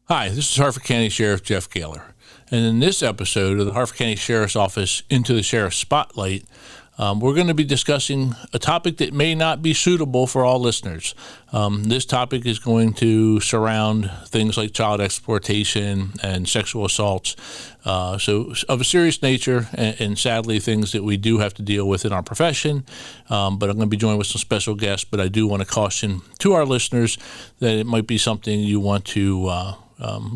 Hi, this is Harford County Sheriff Jeff Gaylor, and in this episode of the Harford County Sheriff's Office Into the Sheriff's Spotlight, we're going to be discussing a topic that may not be suitable for all listeners. This topic is going to surround things like child exploitation and sexual assaults, so of a serious nature, and sadly things that we do have to deal with in our profession. But I'm going to be joined with some special guests, but I do want to caution to our listeners that it might be something you want to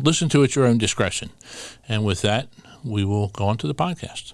listen to at your own discretion. And with that, we will go on to the podcast.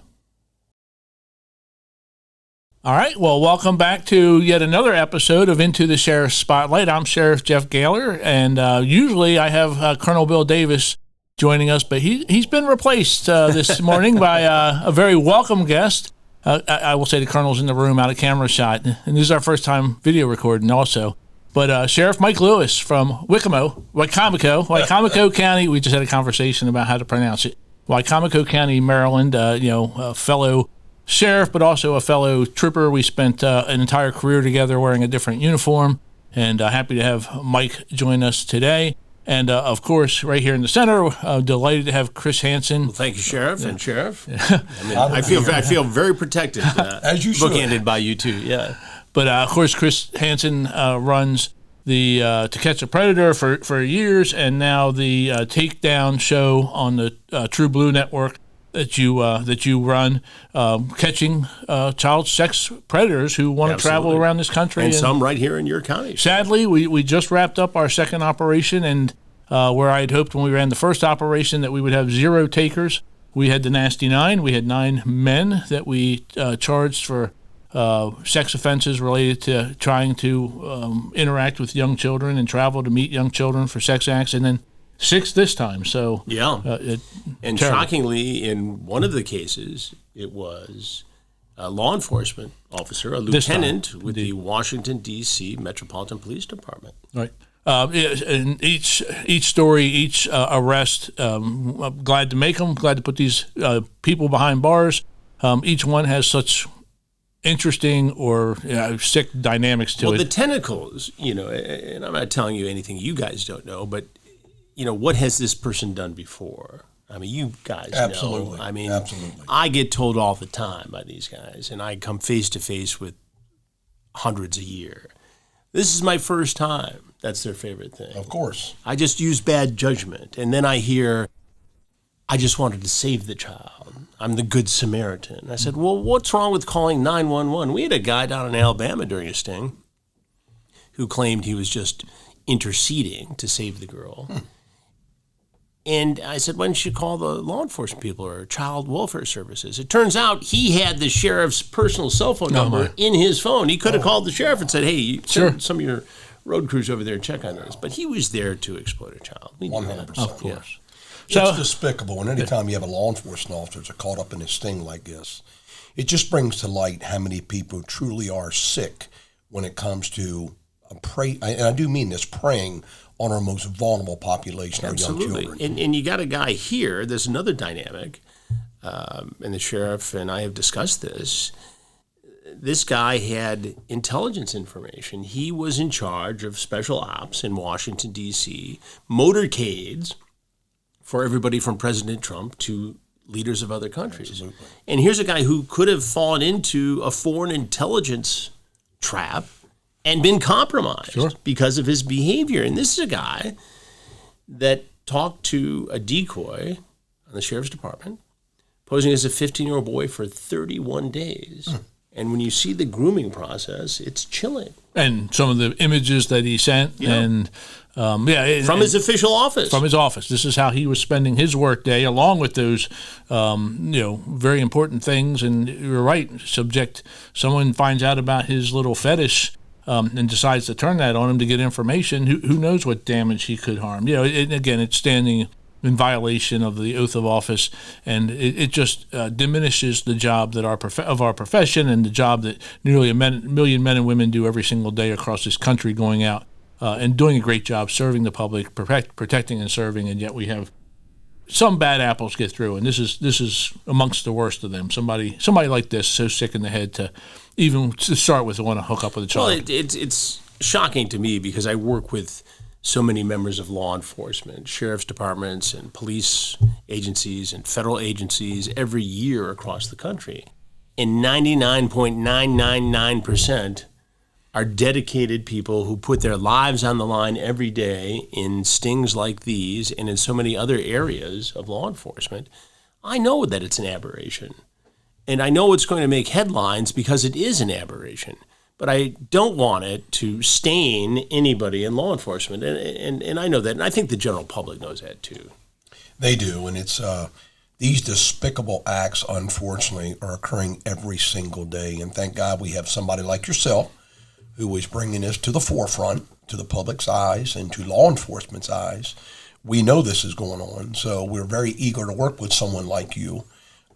All right, well, welcome back to yet another episode of Into the Sheriff's Spotlight. I'm Sheriff Jeff Gaylor, and usually I have Colonel Bill Davis joining us, but he's been replaced this morning by a very welcome guest. I will say the Colonel's in the room out of camera shot, and this is our first time video recording also. But Sheriff Mike Lewis from Wicomico County. We just had a conversation about how to pronounce it. Wicomico County, Maryland. A fellow sheriff, but also a fellow trooper. We spent an entire career together wearing a different uniform, and happy to have Mike join us today. And of course, right here in the center, delighted to have Chris Hansen. Well, thank you, Sheriff and Sheriff. I feel very protected, as you should. Bookended by you too. Yeah. But of course, Chris Hansen runs the To Catch a Predator for years, and now the Takedown show on the True Blue Network that you run, catching child sex predators who want to travel around this country, and some right here in your county. Sadly, we just wrapped up our second operation, and where I had hoped when we ran the first operation that we would have 0 takers, we had the Nasty 9. We had 9 men that we charged for sex offenses related to trying to interact with young children and travel to meet young children for sex acts, and then 6 this time. So yeah, and terrible. Shockingly, in one of the cases, it was a law enforcement officer, a lieutenant with the Washington, D.C. Metropolitan Police Department. Right. And each story, each arrest, I'm glad to make them, glad to put these people behind bars. Each one has such interesting or sick dynamics to it. Well, the tentacles, and I'm not telling you anything you guys don't know, but what has this person done before? I mean, you guys absolutely know. I mean, absolutely. I get told all the time by these guys, and I come face to face with hundreds a year. This is my first time. That's their favorite thing. Of course. I just use bad judgment. And then I hear, I just wanted to save the child. I'm the good Samaritan. I said, well, what's wrong with calling 911? We had a guy down in Alabama during a sting who claimed he was just interceding to save the girl. And I said, why don't you call the law enforcement people or child welfare services? It turns out he had the sheriff's personal cell phone number in his phone. He could have called the sheriff and said, hey, send some of your road crews over there and check on this. But he was there to exploit a child. 100%. Of course. Yeah. It's despicable. And anytime you have a law enforcement officer that's caught up in a sting like this, it just brings to light how many people truly are sick when it comes to and I do mean this, preying on our most vulnerable population, our young children. And you got a guy here, there's another dynamic, and the sheriff and I have discussed this. This guy had intelligence information. He was in charge of special ops in Washington, D.C., motorcades for everybody from President Trump to leaders of other countries. Absolutely. And here's a guy who could have fallen into a foreign intelligence trap and been compromised because of his behavior. And this is a guy that talked to a decoy on the sheriff's department, posing as a 15-year-old boy for 31 days. And when you see the grooming process, it's chilling. And some of the images that he sent, and from his official office. From his office. This is how he was spending his work day, along with those, very important things. And you're right, someone finds out about his little fetish and decides to turn that on him to get information. Who knows what damage he could harm? Again, it's standing in violation of the oath of office, and it just diminishes the job that of our profession and the job that nearly a million men and women do every single day across this country, going out and doing a great job serving the public, protecting and serving, and yet we have some bad apples get through, and this is amongst the worst of them. Somebody like this, so sick in the head to start with, want to hook up with a child. Well, it's shocking to me because I work with so many members of law enforcement, sheriff's departments and police agencies and federal agencies every year across the country. And 99.999% are dedicated people who put their lives on the line every day in stings like these and in so many other areas of law enforcement. I know that it's an aberration. And I know it's going to make headlines because it is an aberration. But I don't want it to stain anybody in law enforcement. And I know that. And I think the general public knows that too. They do. And it's these despicable acts, unfortunately, are occurring every single day. And thank God we have somebody like yourself who is bringing this to the forefront, to the public's eyes and to law enforcement's eyes. We know this is going on, so we're very eager to work with someone like you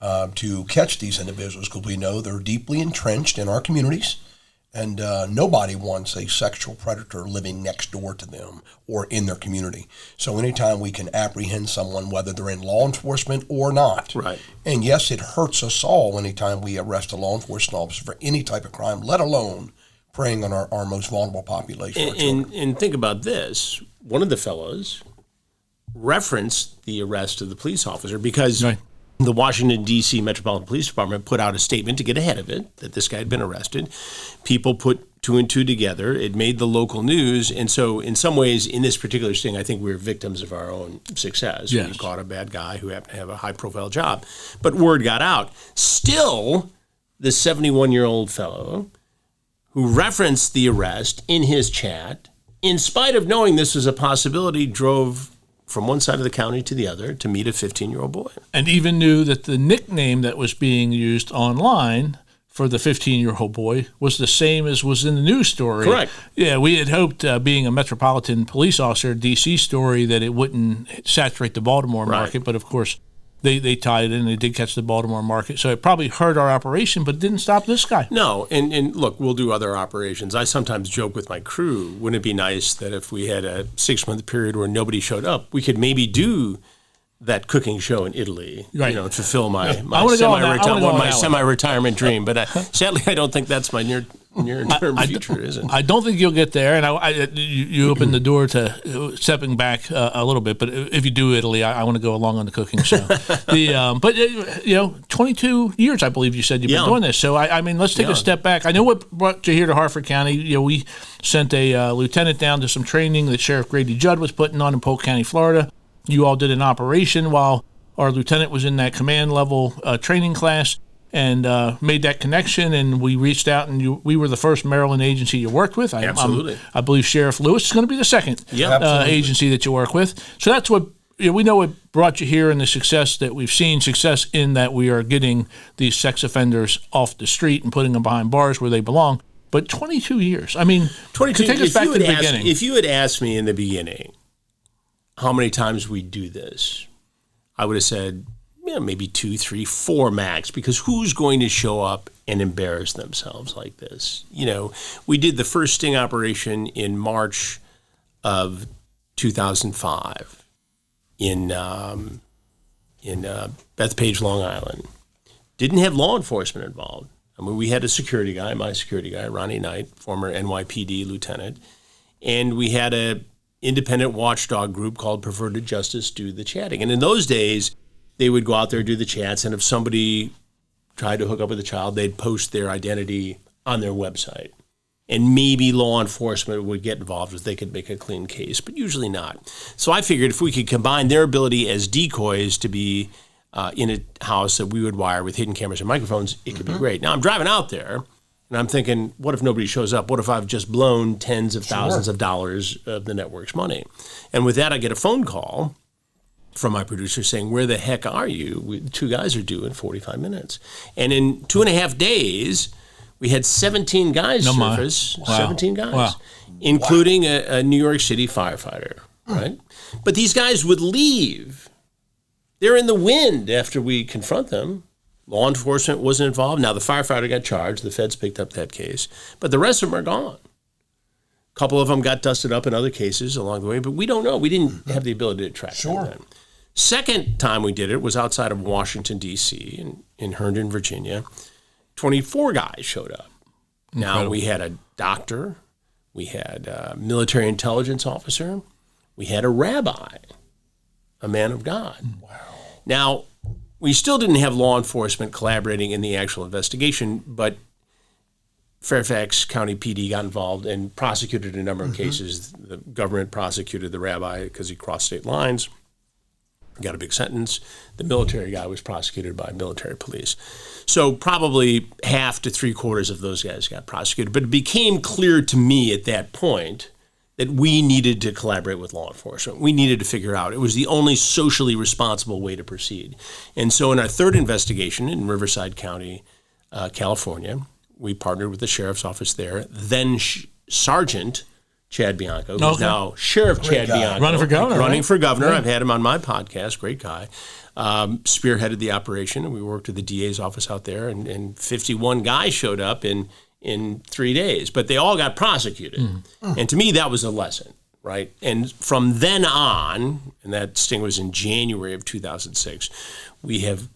to catch these individuals, because we know they're deeply entrenched in our communities, and nobody wants a sexual predator living next door to them or in their community. So anytime we can apprehend someone, whether they're in law enforcement or not, right. And yes, it hurts us all anytime we arrest a law enforcement officer for any type of crime, let alone preying on our most vulnerable population. And think about this. One of the fellows referenced the arrest of the police officer because the Washington, D.C. Metropolitan Police Department put out a statement to get ahead of it, that this guy had been arrested. People put two and two together. It made the local news. And so in some ways, in this particular sting, I think we were victims of our own success. Yes. We caught a bad guy who happened to have a high-profile job. But word got out. Still, the 71-year-old fellow who referenced the arrest in his chat, in spite of knowing this was a possibility, drove from one side of the county to the other to meet a 15-year-old boy. And even knew that the nickname that was being used online for the 15-year-old boy was the same as was in the news story. Correct. Yeah, we had hoped, being a Metropolitan Police officer, D.C. story, that it wouldn't saturate the Baltimore market, but of course they tied it in. They did catch the Baltimore market. So it probably hurt our operation, but it didn't stop this guy. No, and look, we'll do other operations. I sometimes joke with my crew, wouldn't it be nice that if we had a 6-month period where nobody showed up, we could maybe do that cooking show in Italy, to fulfill my semi-retirement dream. But sadly, I don't think that's my near-term future, is it? I don't think you'll get there, and you opened the door to stepping back a little bit. But if you do Italy, I want to go along on the cooking show. 22 years, I believe you said you've been doing this. So I mean, let's take a step back. I know what brought you here to Harford County. We sent a lieutenant down to some training that Sheriff Grady Judd was putting on in Polk County, Florida. You all did an operation while our lieutenant was in that command level training class, and made that connection, and we reached out, and we were the first Maryland agency you worked with. Absolutely. I believe Sheriff Lewis is going to be the second agency that you work with. So that's what we know what brought you here, and the success that we've seen, success in that we are getting these sex offenders off the street and putting them behind bars where they belong. But 22 years, I mean, 22. Take us back to the beginning. If you had asked me in the beginning how many times we do this, I would have said, maybe 2, 3, 4 max, because who's going to show up and embarrass themselves like this? We did the first sting operation in March of 2005 in Bethpage, Long Island. Didn't have law enforcement involved. I mean, we had a security guy, my security guy, Ronnie Knight, former NYPD lieutenant, and we had a independent watchdog group called Preferred Justice do the chatting. And in those days, they would go out there, do the chats, and if somebody tried to hook up with a child, they'd post their identity on their website. And maybe law enforcement would get involved if they could make a clean case, but usually not. So I figured if we could combine their ability as decoys to be in a house that we would wire with hidden cameras and microphones, it could be great. Now, I'm driving out there, and I'm thinking, what if nobody shows up? What if I've just blown tens of thousands of dollars of the network's money? And with that, I get a phone call from my producer saying, where the heck are you? 2 guys are due in 45 minutes. And in 2.5 days, we had 17 guys surface, 17 guys, including a New York City firefighter, right? But these guys would leave. They're in the wind after we confront them. Law enforcement wasn't involved. Now, the firefighter got charged. The feds picked up that case. But the rest of them are gone. A couple of them got dusted up in other cases along the way, but we don't know. We didn't have the ability to track them then. Second time we did it was outside of Washington, D.C., in Herndon, Virginia. 24 guys showed up. Now, we had a doctor. We had a military intelligence officer. we had a rabbi, a man of God. Wow. Now, we still didn't have law enforcement collaborating in the actual investigation, but Fairfax County PD got involved and prosecuted a number of cases. The government prosecuted the rabbi because he crossed state lines, got a big sentence. The military guy was prosecuted by military police. So probably half to 3/4 of those guys got prosecuted. But it became clear to me at that point that we needed to collaborate with law enforcement. We needed to figure out. It was the only socially responsible way to proceed. And so in our third investigation in Riverside County, California, we partnered with the sheriff's office there. Then Sergeant Chad Bianco, who's now Sheriff Chad Bianco. Running for governor. Running for governor. I've had him on my podcast. Great guy. Spearheaded the operation, and we worked at the DA's office out there, and 51 guys showed up in 3 days, but they all got prosecuted. And to me, that was a lesson, right? And from then on, and that sting was in January of 2006, we have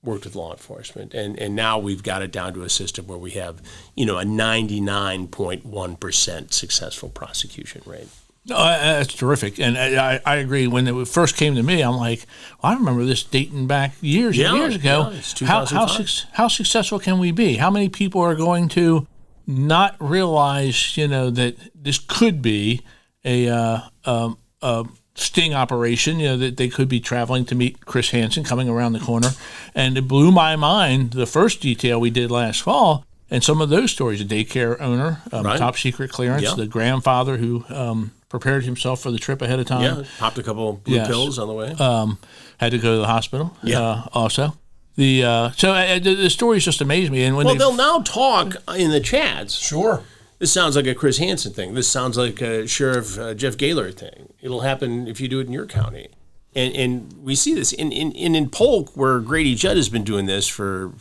worked with law enforcement, and now we've got it down to a system where we have, a 99.1% successful prosecution rate. No, that's terrific, and I agree. When it first came to me, I'm like, I remember this dating back years and years ago. Yeah, it's 2005. How successful can we be? How many people are going to not realize, that this could be a sting operation, that they could be traveling to meet Chris Hansen coming around the corner. And it blew my mind, the first detail we did last fall, and some of those stories, the daycare owner, top secret clearance, the grandfather who prepared himself for the trip ahead of time. Yeah, popped a couple blue pills on the way. Had to go to the hospital also. The stories just amaze me. And they'll now talk in the chats. Sure. This sounds like a Chris Hansen thing. This sounds like a Sheriff Jeff Gaylor thing. It'll happen if you do it in your county. And we see this. In Polk, where Grady Judd has been doing this for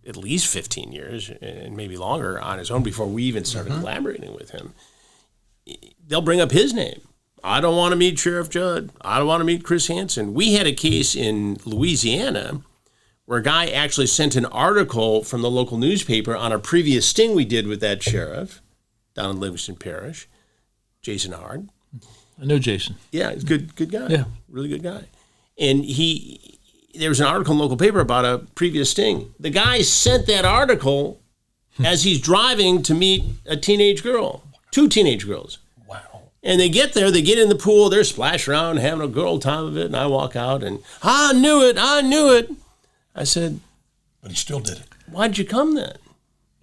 at least 15 years and maybe longer on his own before we even started collaborating with him, they'll bring up his name. I don't want to meet Sheriff Judd. I don't want to meet Chris Hansen. We had a case in Louisiana where a guy actually sent an article from the local newspaper on a previous sting we did with that sheriff down in Livingston Parish, Jason Hard. I know Jason. Yeah, he's a good guy. Yeah. Really good guy. And there was an article in the local paper about a previous sting. The guy sent that article as he's driving to meet a teenage girl, 2 teenage girls. Wow. And they get there, they get in the pool, they're splashing around, having a good old time of it, and I walk out and, I knew it. I said, but he still did it. Why'd you come then?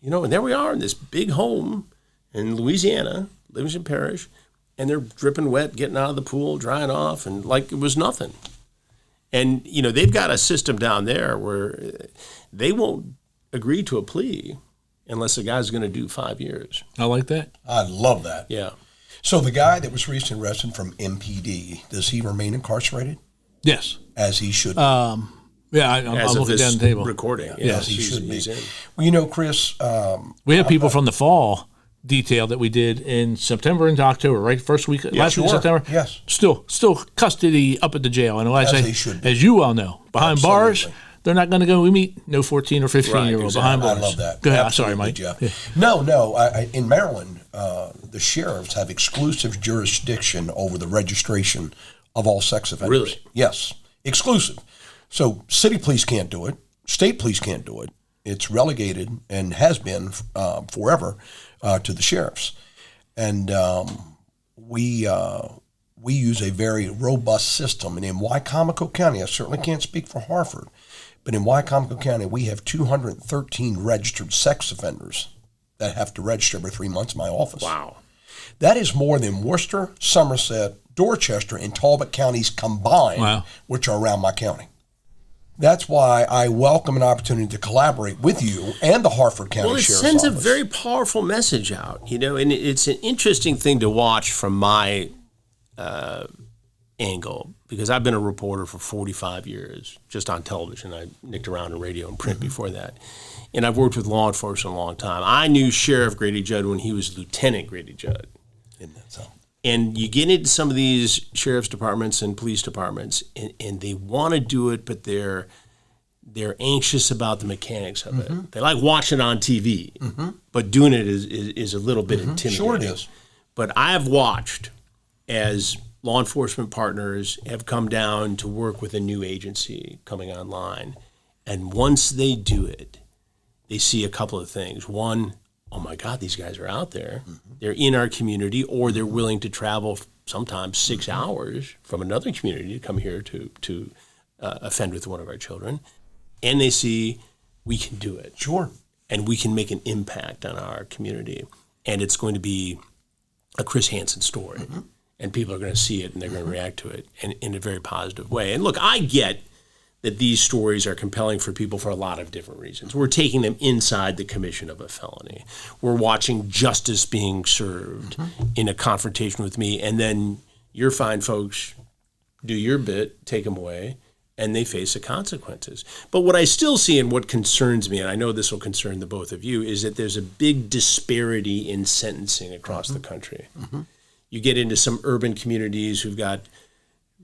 And there we are in this big home in Louisiana, Livingston Parish, and they're dripping wet, getting out of the pool, drying off, and like it was nothing. And, they've got a system down there where they won't agree to a plea unless the guy's going to do 5 years. I like that. I love that. Yeah. So the guy that was recently arrested from MPD, does he remain incarcerated? Yes. As he should be. Yeah, I'm looking down the table. Recording. Yes, he should be. Well, Chris. We have people from the fall detail that we did in September into October, right? First week, last week of September. Yes. Still custody up at the jail. And they should be. As you well know, behind bars, they're not going to go. We meet no 14 or 15-year-old behind bars. I love that. Go ahead. Sorry, Mike. Jeff. Yeah. No. In Maryland, the sheriffs have exclusive jurisdiction over the registration of all sex offenders. Really? Yes, exclusive. So city police can't do it. State police can't do it. It's relegated and has been forever to the sheriffs. And we use a very robust system. And in Wycomico County, I certainly can't speak for Hartford, but in Wycomico County, we have 213 registered sex offenders that have to register every 3 months in my office. Wow. That is more than Worcester, Somerset, Dorchester, and Talbot counties combined, which are around my county. That's why I welcome an opportunity to collaborate with you and the Hartford County Sheriff's Office. Well, it sends a very powerful message out, and it's an interesting thing to watch from my angle, because I've been a reporter for 45 years, just on television. I nicked around in radio and print before that. And I've worked with law enforcement a long time. I knew Sheriff Grady Judd when he was Lieutenant Grady Judd. Isn't that so? And you get into some of these sheriff's departments and police departments, and they want to do it, but they're anxious about the mechanics of it. They like watching it on TV, but doing it is a little bit intimidating. Sure it is. But I've watched as law enforcement partners have come down to work with a new agency coming online. And once they do it, they see a couple of things. One, oh my God, these guys are out there. They're in our community, or they're willing to travel sometimes 6 hours from another community to come here to offend with one of our children. And they see we can do it. Sure. And we can make an impact on our community. And it's going to be a Chris Hansen story. And people are going to see it and they're going to react to it in a very positive way. And look, I get that these stories are compelling for people for a lot of different reasons. We're taking them inside the commission of a felony. We're watching justice being served in a confrontation with me. And then your fine folks do your bit, take them away, and they face the consequences. But what I still see and what concerns me, and I know this will concern the both of you, is that there's a big disparity in sentencing across the country. You get into some urban communities who've got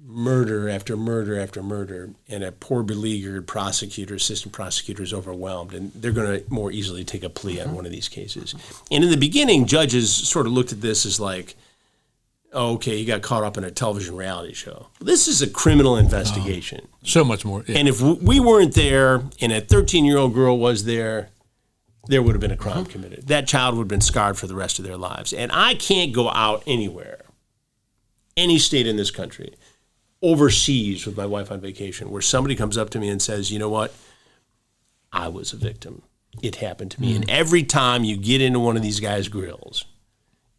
murder after murder after murder, and a poor beleaguered prosecutor, assistant prosecutor is overwhelmed, and they're going to more easily take a plea on one of these cases. And in the beginning, judges sort of looked at this as like, oh, okay, you got caught up in a television reality show. This is a criminal investigation. So much more. Yeah. And if we weren't there and a 13-year-old girl was there would have been a crime committed. That child would have been scarred for the rest of their lives. And I can't go out anywhere, any state in this country, overseas with my wife on vacation, where somebody comes up to me and says, you know what, I was a victim. It happened to me. And every time you get into one of these guys' grills,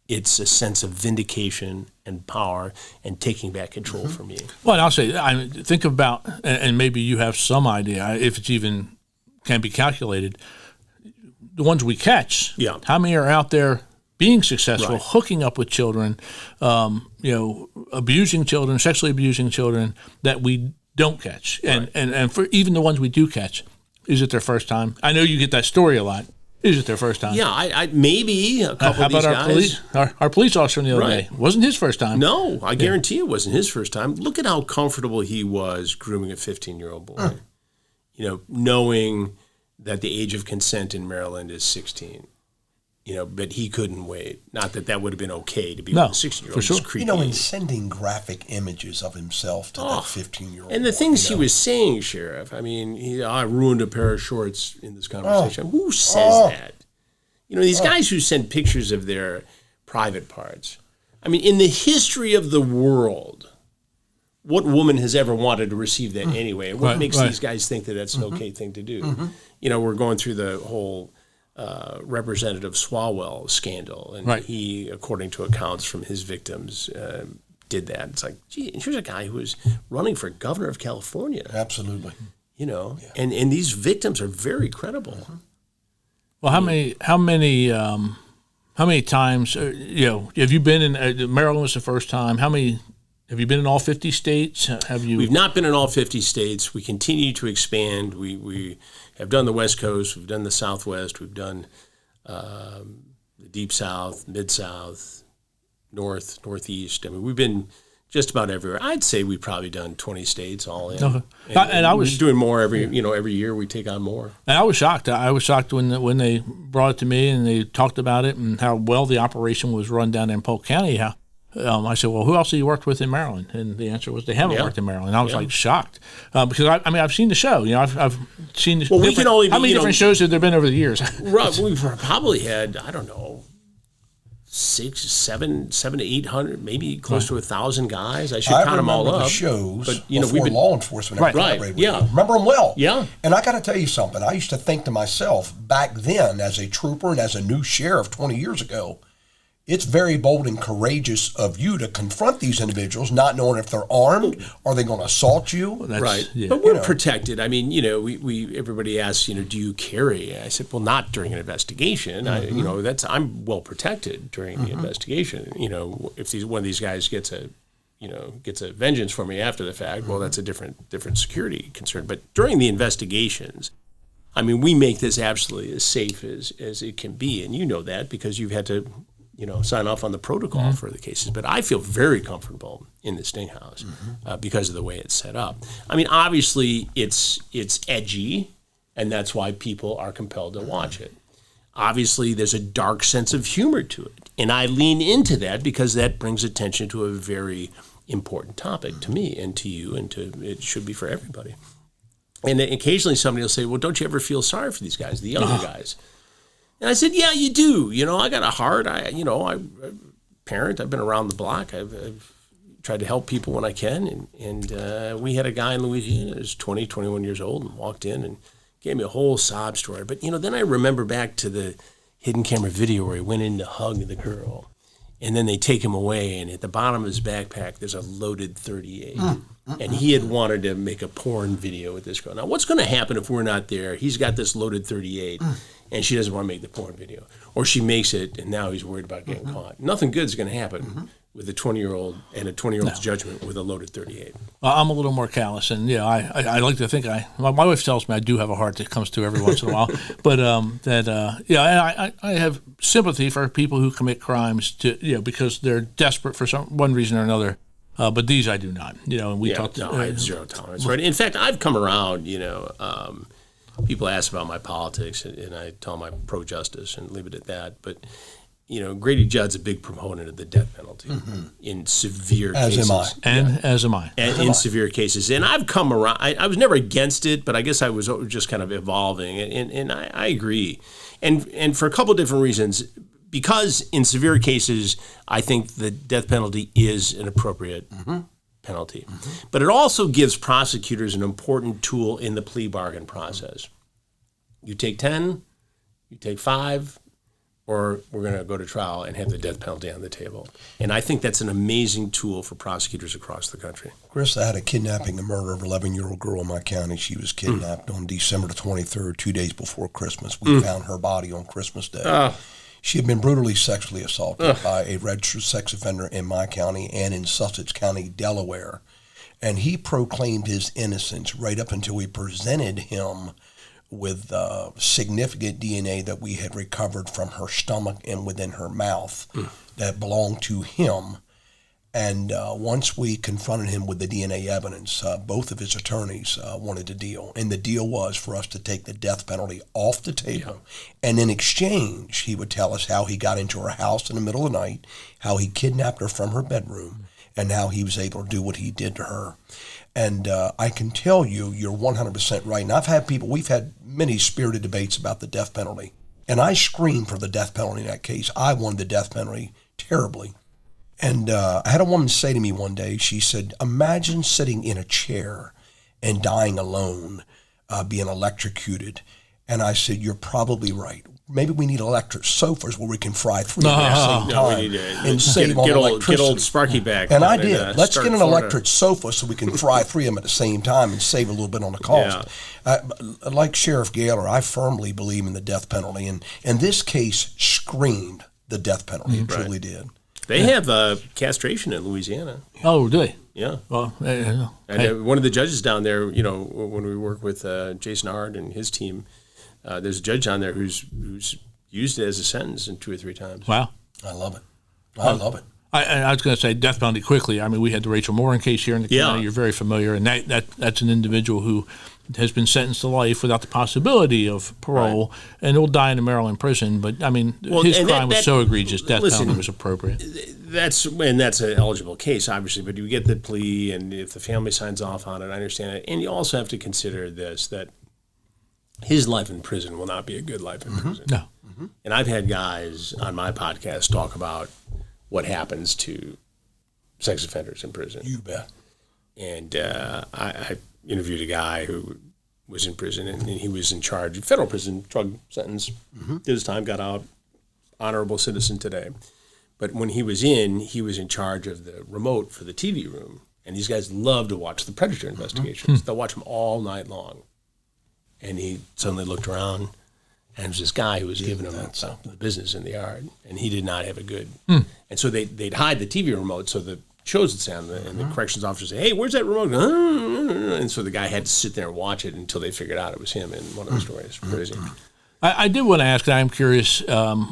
it's a sense of vindication and power and taking back control from you. Well, and I'll say, think about, and maybe you have some idea, if it's even can be calculated, the ones we catch, how many are out there being successful, hooking up with children, abusing children, sexually abusing children that we don't catch. And for even the ones we do catch, is it their first time? I know you get that story a lot. Is it their first time? Yeah, I maybe a couple of these guys. Our police officer the other day, wasn't his first time. No, I guarantee it wasn't his first time. Look at how comfortable he was grooming a 15-year-old boy. Knowing that the age of consent in Maryland is 16. But he couldn't wait. Not that that would have been okay to be with a 16-year-old. For sure. Creepy. And sending graphic images of himself to that 15-year-old. And the things he was saying, Sheriff, I mean, I ruined a pair of shorts in this conversation. Who says that? These guys who send pictures of their private parts. I mean, in the history of the world, what woman has ever wanted to receive that anyway? What makes these guys think that that's an okay thing to do? We're going through the whole Representative Swalwell scandal, and he, according to accounts from his victims, did that. It's like, gee, here's a guy who was running for governor of California. Absolutely. And these victims are very credible. Well, how many times, have you been in, Maryland was the first time, have you been in all 50 states? We've not been in all 50 states. We continue to expand. We have done the West Coast. We've done the Southwest. We've done the Deep South, Mid-South, North, Northeast. I mean, we've been just about everywhere. I'd say we've probably done 20 states all in. Okay. And I was doing more every year we take on more. And I was shocked. I was shocked when they brought it to me and they talked about it and how well the operation was run down in Polk County. I said, well, who else have you worked with in Maryland? And the answer was they haven't worked in Maryland. And I was like shocked because I've seen the show. I've seen the we can only how many different shows have there been over the years? Right, we've probably had, I don't know, 700 to 800, maybe close to 1,000 guys. I should count them all up. The shows, but before law enforcement. Remember them well. Yeah. And I got to tell you something. I used to think to myself back then, as a trooper and as a new sheriff 20 years ago, it's very bold and courageous of you to confront these individuals, not knowing if they're armed, are they going to assault you? Well, right. Yeah. But we're protected. I mean, we everybody asks, do you carry? I said, well, not during an investigation. I'm well protected during the investigation. If one of these guys gets a vengeance for me after the fact, well, that's a different security concern. But during the investigations, I mean, we make this absolutely as safe as it can be, and you know that because you've had to sign off on the protocol for the cases. But I feel very comfortable in the Sting House because of the way it's set up. I mean, obviously, it's edgy, and that's why people are compelled to watch it. Obviously, there's a dark sense of humor to it, and I lean into that because that brings attention to a very important topic to me and to you, and it should be for everybody. And occasionally somebody will say, well, don't you ever feel sorry for these guys, the younger guys? And I said, yeah, you do. I got a heart. I'm a parent. I've been around the block. I've tried to help people when I can. And we had a guy in Louisiana who was 20, 21 years old and walked in and gave me a whole sob story. But, then I remember back to the hidden camera video where he went in to hug the girl. And then they take him away, and at the bottom of his backpack, there's a loaded .38. And he had wanted to make a porn video with this girl. Now, what's going to happen if we're not there? He's got this loaded .38, and she doesn't want to make the porn video. Or she makes it, and now he's worried about getting caught. Nothing good is going to happen with a 20-year-old and a 20-year-old's judgment with a loaded .38. I'm a little more callous, and I like to think my wife tells me I do have a heart that comes to every once in a while, but I have sympathy for people who commit crimes because they're desperate for one reason or another. But these I do not. And we talked. No, I have zero tolerance. Right. In fact, I've come around. People ask about my politics, and I tell them I'm pro-justice and leave it at that. But Grady Judd's a big proponent of the death penalty in severe cases. As am I. And in severe cases. And I've come around. I was never against it, but I guess I was just kind of evolving. And I agree. And for a couple of different reasons. Because in severe cases, I think the death penalty is an appropriate penalty. But it also gives prosecutors an important tool in the plea bargain process. You take 10, you take 5, or we're going to go to trial and have the death penalty on the table. And I think that's an amazing tool for prosecutors across the country. Chris, I had a kidnapping and murder of an 11-year-old girl in my county. She was kidnapped on December the 23rd, 2 days before Christmas. We found her body on Christmas Day. She had been brutally sexually assaulted by a registered sex offender in my county and in Sussex County, Delaware. And he proclaimed his innocence right up until we presented him with significant DNA that we had recovered from her stomach and within her mouth that belonged to him. And once we confronted him with the DNA evidence, both of his attorneys wanted a deal. And the deal was for us to take the death penalty off the table. Yeah. And in exchange, he would tell us how he got into her house in the middle of the night, how he kidnapped her from her bedroom, and how he was able to do what he did to her. And I can tell you, you're 100% right. And we've had many spirited debates about the death penalty. And I screamed for the death penalty in that case. I wanted the death penalty terribly. And I had a woman say to me one day, she said, imagine sitting in a chair and dying alone, being electrocuted. And I said, you're probably right. Maybe we need electric sofas where we can fry 3 at the same time we need and save on electricity. Get old Sparky back. And I did. Let's get an electric sofa so we can fry 3 of them at the same time and save a little bit on the cost. Yeah. Like Sheriff Gaylor, I firmly believe in the death penalty. And this case screamed the death penalty. It truly did. They have castration in Louisiana. Oh, do they? Yeah. Well, and one of the judges down there, when we work with Jason Hart and his team, there's a judge down there who's used it as a sentence in 2 or 3 times. Wow. I love it. I love it. I was going to say death penalty quickly. I mean, we had the Rachel Morin case here in the county. You're very familiar, and that's an individual who has been sentenced to life without the possibility of parole, and will die in a Maryland prison. But I mean, his crime was so egregious, death penalty was appropriate. That's an eligible case, obviously. But you get the plea, and if the family signs off on it, I understand it. And you also have to consider that his life in prison will not be a good life in prison. No. And I've had guys on my podcast talk about what happens to sex offenders in prison. You bet. And I interviewed a guy who was in prison, and he was in charge of federal prison, drug sentence, did his time, got out, honorable citizen today. But when he was in charge of the remote for the TV room. And these guys love to watch the Predator investigations. They'll watch them all night long. And he suddenly looked around, and it was this guy who was giving him the business in the yard, and he did not have a good. And so they'd hide the TV remote so the shows would sound, and the corrections officer say, "Hey, where's that remote?" And so the guy had to sit there and watch it until they figured out it was him in one of the stories. Crazy. I did want to ask, I'm curious, I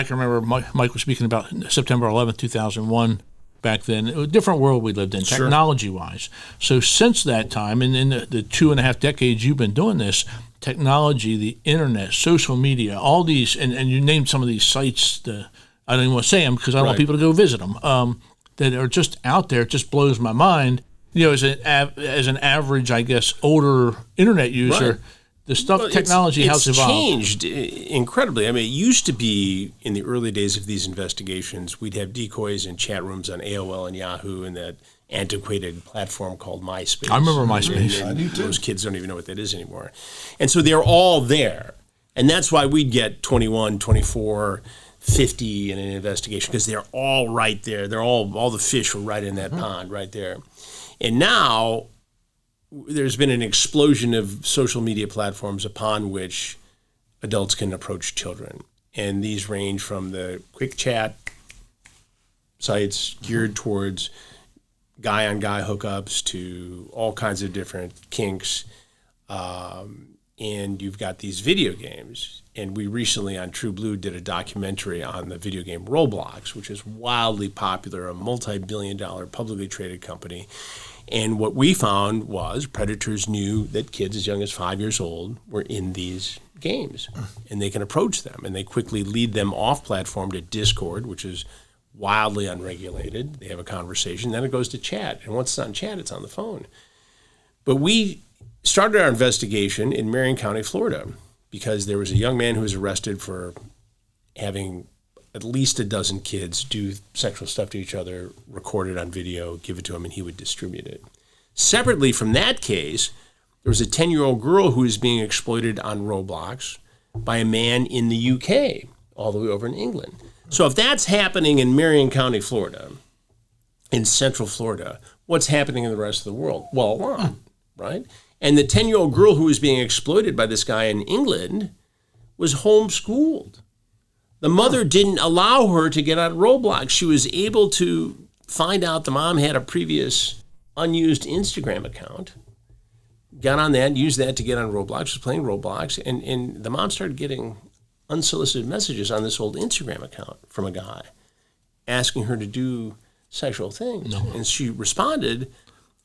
can remember Mike was speaking about September 11th, 2001. Back then, a different world we lived in, technology-wise. So since that time, and in the 2.5 decades you've been doing this, technology, the internet, social media, all these, and you named some of these sites, I don't even want to say them because I don't want people to go visit them. that are just out there. It just blows my mind. As an average, I guess, older internet user, Right. the stuff, technology has evolved. It's changed incredibly. I mean, it used to be in the early days of these investigations, we'd have decoys in chat rooms on AOL and Yahoo and that antiquated platform called MySpace. I remember MySpace. I do too. Those kids don't even know what that is anymore. And so they're all there. And that's why we'd get 21, 24, 50 in an investigation, because they're all right there. They're all the fish were right in that pond right there. And now there's been an explosion of social media platforms upon which adults can approach children. And these range from the quick chat sites geared towards guy-on-guy hookups to all kinds of different kinks. And you've got these video games. And we recently on True Blue did a documentary on the video game Roblox, which is wildly popular, a multi-billion-dollar publicly traded company. And what we found was predators knew that kids as young as 5 years old were in these games, and they can approach them, and they quickly lead them off platform to Discord, which is wildly unregulated. They have a conversation, then it goes to chat, and once it's on chat, it's on the phone. But we started our investigation in Marion County, Florida, because there was a young man who was arrested for having at least a dozen kids do sexual stuff to each other, record it on video, give it to him, and he would distribute it. Separately from that case, there was a 10-year-old girl who was being exploited on Roblox by a man in the UK, all the way over in England. So if that's happening in Marion County, Florida, in Central Florida, what's happening in the rest of the world? Well, a lot, right? And the 10-year-old girl who was being exploited by this guy in England was homeschooled. The mother didn't allow her to get on Roblox. She was able to find out the mom had a previous unused Instagram account, got on that, used that to get on Roblox, was playing Roblox, and the mom started getting unsolicited messages on this old Instagram account from a guy asking her to do sexual things. No. And she responded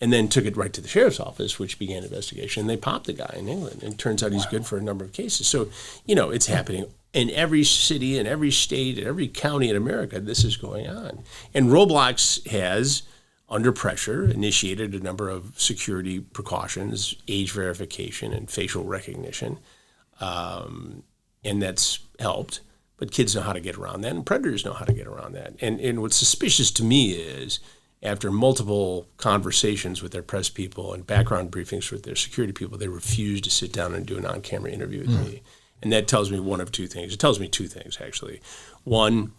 and then took it right to the sheriff's office, which began an investigation. And they popped the guy in England. And it turns out he's good for a number of cases. So, it's happening in every city, in every state, in every county in America. This is going on. And Roblox has, under pressure, initiated a number of security precautions, age verification and facial recognition. And that's helped. But kids know how to get around that, and predators know how to get around that. And what's suspicious to me is, after multiple conversations with their press people and background briefings with their security people, they refuse to sit down and do an on-camera interview with me. And that tells me one of two things. It tells me two things, actually. One,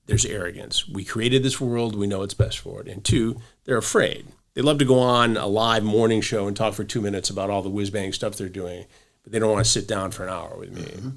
there's arrogance. We created this world. We know it's best for it. And two, they're afraid. They love to go on a live morning show and talk for 2 minutes about all the whiz-bang stuff they're doing, but they don't want to sit down for an hour with me.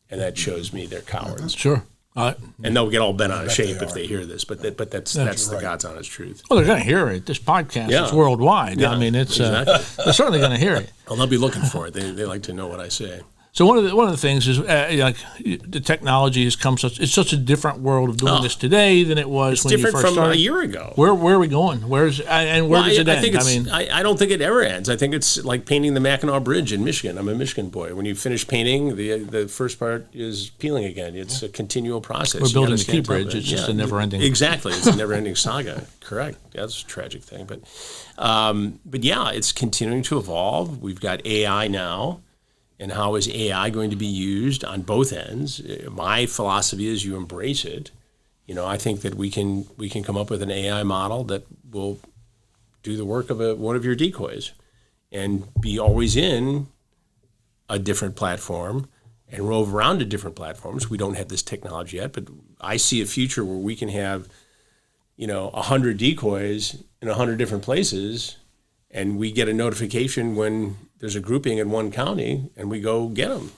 And that shows me they're cowards. Sure. And they'll get all bent out of shape if they hear this, but that's the God's honest truth. Well, they're going to hear it. This podcast is worldwide. Yeah, I mean, it's exactly. they're certainly going to hear it. Well, they'll be looking for it. They like to know what I say. So one of the things is the technology has come it's such a different world of doing this today than it was when you first started. It's different from a year ago. Where are we going? Where does it end? I don't think it ever ends. I think it's like painting the Mackinac Bridge in Michigan. I'm a Michigan boy. When you finish painting, the first part is peeling again. It's a continual process. We're building the Key Bridge. It's just a never-ending. Exactly. It's a never-ending saga. Correct. That's a tragic thing. But yeah, it's continuing to evolve. We've got AI now. And how is AI going to be used on both ends? My philosophy is you embrace it. I think that we can come up with an AI model that will do the work of one of your decoys and be always in a different platform and rove around to different platforms. We don't have this technology yet, but I see a future where we can have, 100 decoys in 100 different places, and we get a notification when there's a grouping in one county, and we go get them.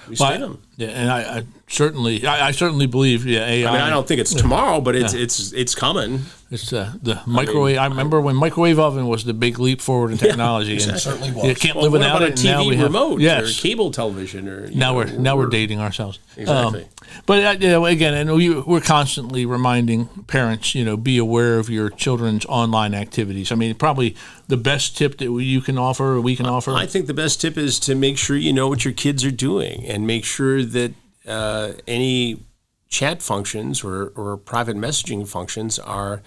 We spin them. Yeah, and I certainly believe AI. I mean, I don't think it's tomorrow, but it's coming. It's the microwave. I remember when microwave oven was the big leap forward in technology. Exactly. It certainly was. You can't live without it. A TV remote or cable television now we're dating ourselves. Exactly. But again, and we're constantly reminding parents, be aware of your children's online activities. I mean, probably the best tip that you can offer, or we can offer. I think the best tip is to make sure you know what your kids are doing, and make sure that any chat functions or private messaging functions are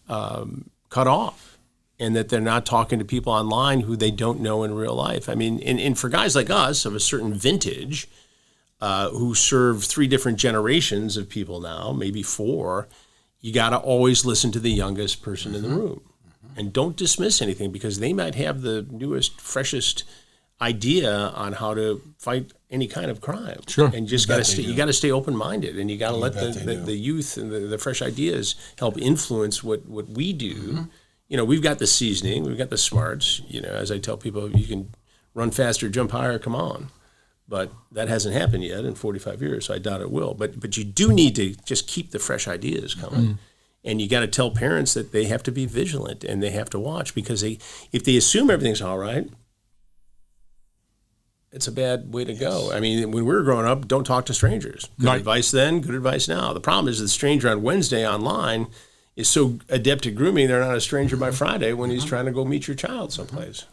cut off, and that they're not talking to people online who they don't know in real life. I mean, and for guys like us of a certain vintage who serve 3 different generations of people now, maybe 4, you got to always listen to the youngest person in the room. And don't dismiss anything, because they might have the newest, freshest idea on how to fight any kind of crime. Sure. And just you got to stay open-minded, and you got to let the youth and the fresh ideas help influence what we do. You know, we've got the seasoning, we've got the smarts. You know, as I tell people, you can run faster, jump higher, come on. But that hasn't happened yet in 45 years, so I doubt it will. But you do need to just keep the fresh ideas coming. And you got to tell parents that they have to be vigilant and they have to watch, because if they assume everything's all right, it's a bad way to go. I mean, when we were growing up, don't talk to strangers. Good advice then, good advice now. The problem is the stranger on Wednesday online is so adept at grooming, they're not a stranger by Friday when he's trying to go meet your child someplace.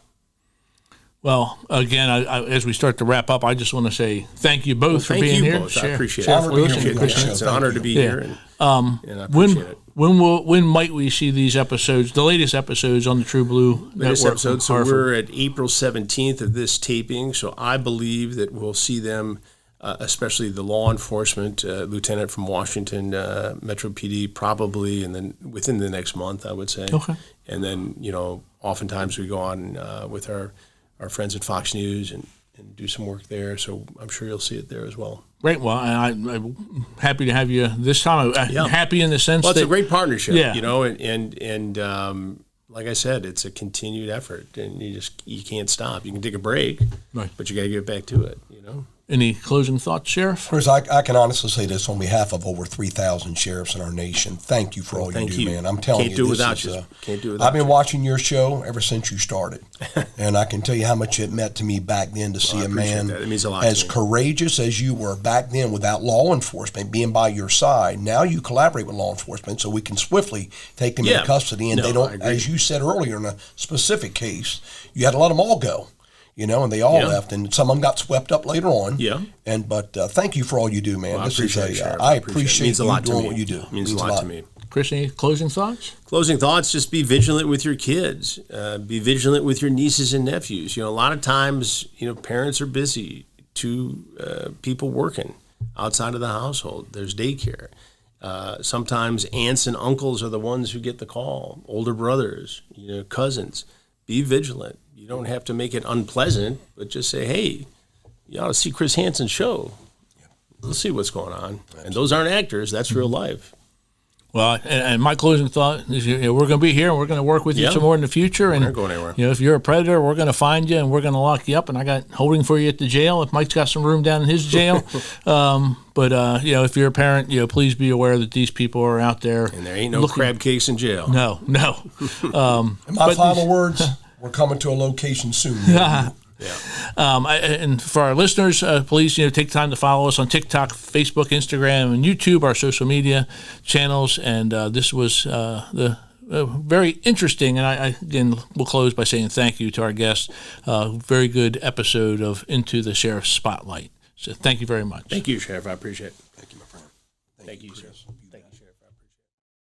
Well, again, as we start to wrap up, I just want to say thank you both for being here. Both. I appreciate it. It's an honor to be here, and I appreciate it. When might we see these episodes, the latest episodes on the True Blue latest Network? Episodes. So we're at April 17th of this taping, so I believe that we'll see them, especially the law enforcement lieutenant from Washington Metro PD, probably, and then within the next month, I would say. Okay. And then, you know, oftentimes we go on with our friends at Fox News and do some work there, so I'm sure you'll see it there as well. Great. Well, I'm happy to have you this time. Happy in the sense it's that a great partnership, you know, and like I said, it's a continued effort, and you can't stop. You can take a break, but you got to get back to it, you know. Any closing thoughts, Sheriff? Chris, I can honestly say this on behalf of over 3,000 sheriffs in our nation. Thank you for all you do, man. I'm telling you. Can't do it without you. Can't do it without I've been watching your show ever since you started. And I can tell you how much it meant to me back then to see a man as courageous as you were back then without law enforcement being by your side. Now you collaborate with law enforcement so we can swiftly take them into custody. And they don't, as you said earlier in a specific case, you had to let them all go. You know, and they all left, and some of them got swept up later on. Yeah. But thank you for all you do, man. Well, I appreciate it. I appreciate you doing what you do. It means a lot to me. Chris, any closing thoughts? Closing thoughts, just be vigilant with your kids. Be vigilant with your nieces and nephews. You know, a lot of times, you know, parents are busy. 2 people working outside of the household. There's daycare. Sometimes aunts and uncles are the ones who get the call. Older brothers, you know, cousins. Be vigilant. You don't have to make it unpleasant, but just say, hey, you ought to see Chris Hansen's show. Let's see what's going on. Absolutely. And those aren't actors. That's real life. Well, and my closing thought is, you know, we're going to be here, and we're going to work with you some more in the future. And we're not going anywhere. You know, if you're a predator, we're going to find you, and we're going to lock you up. And I got holding for you at the jail. If Mike's got some room down in his jail. But you know, if you're a parent, you know, please be aware that these people are out there. And there ain't no crab cakes in jail. No. And my final words, we're coming to a location soon. And for our listeners, please, you know, take time to follow us on TikTok, Facebook, Instagram, and YouTube, our social media channels. And this was the very interesting. And I again will close by saying thank you to our guests. Very good episode of Into the Sheriff's Spotlight. So thank you very much. Thank you, Sheriff. I appreciate it. Thank you, my friend. Thank you, sir.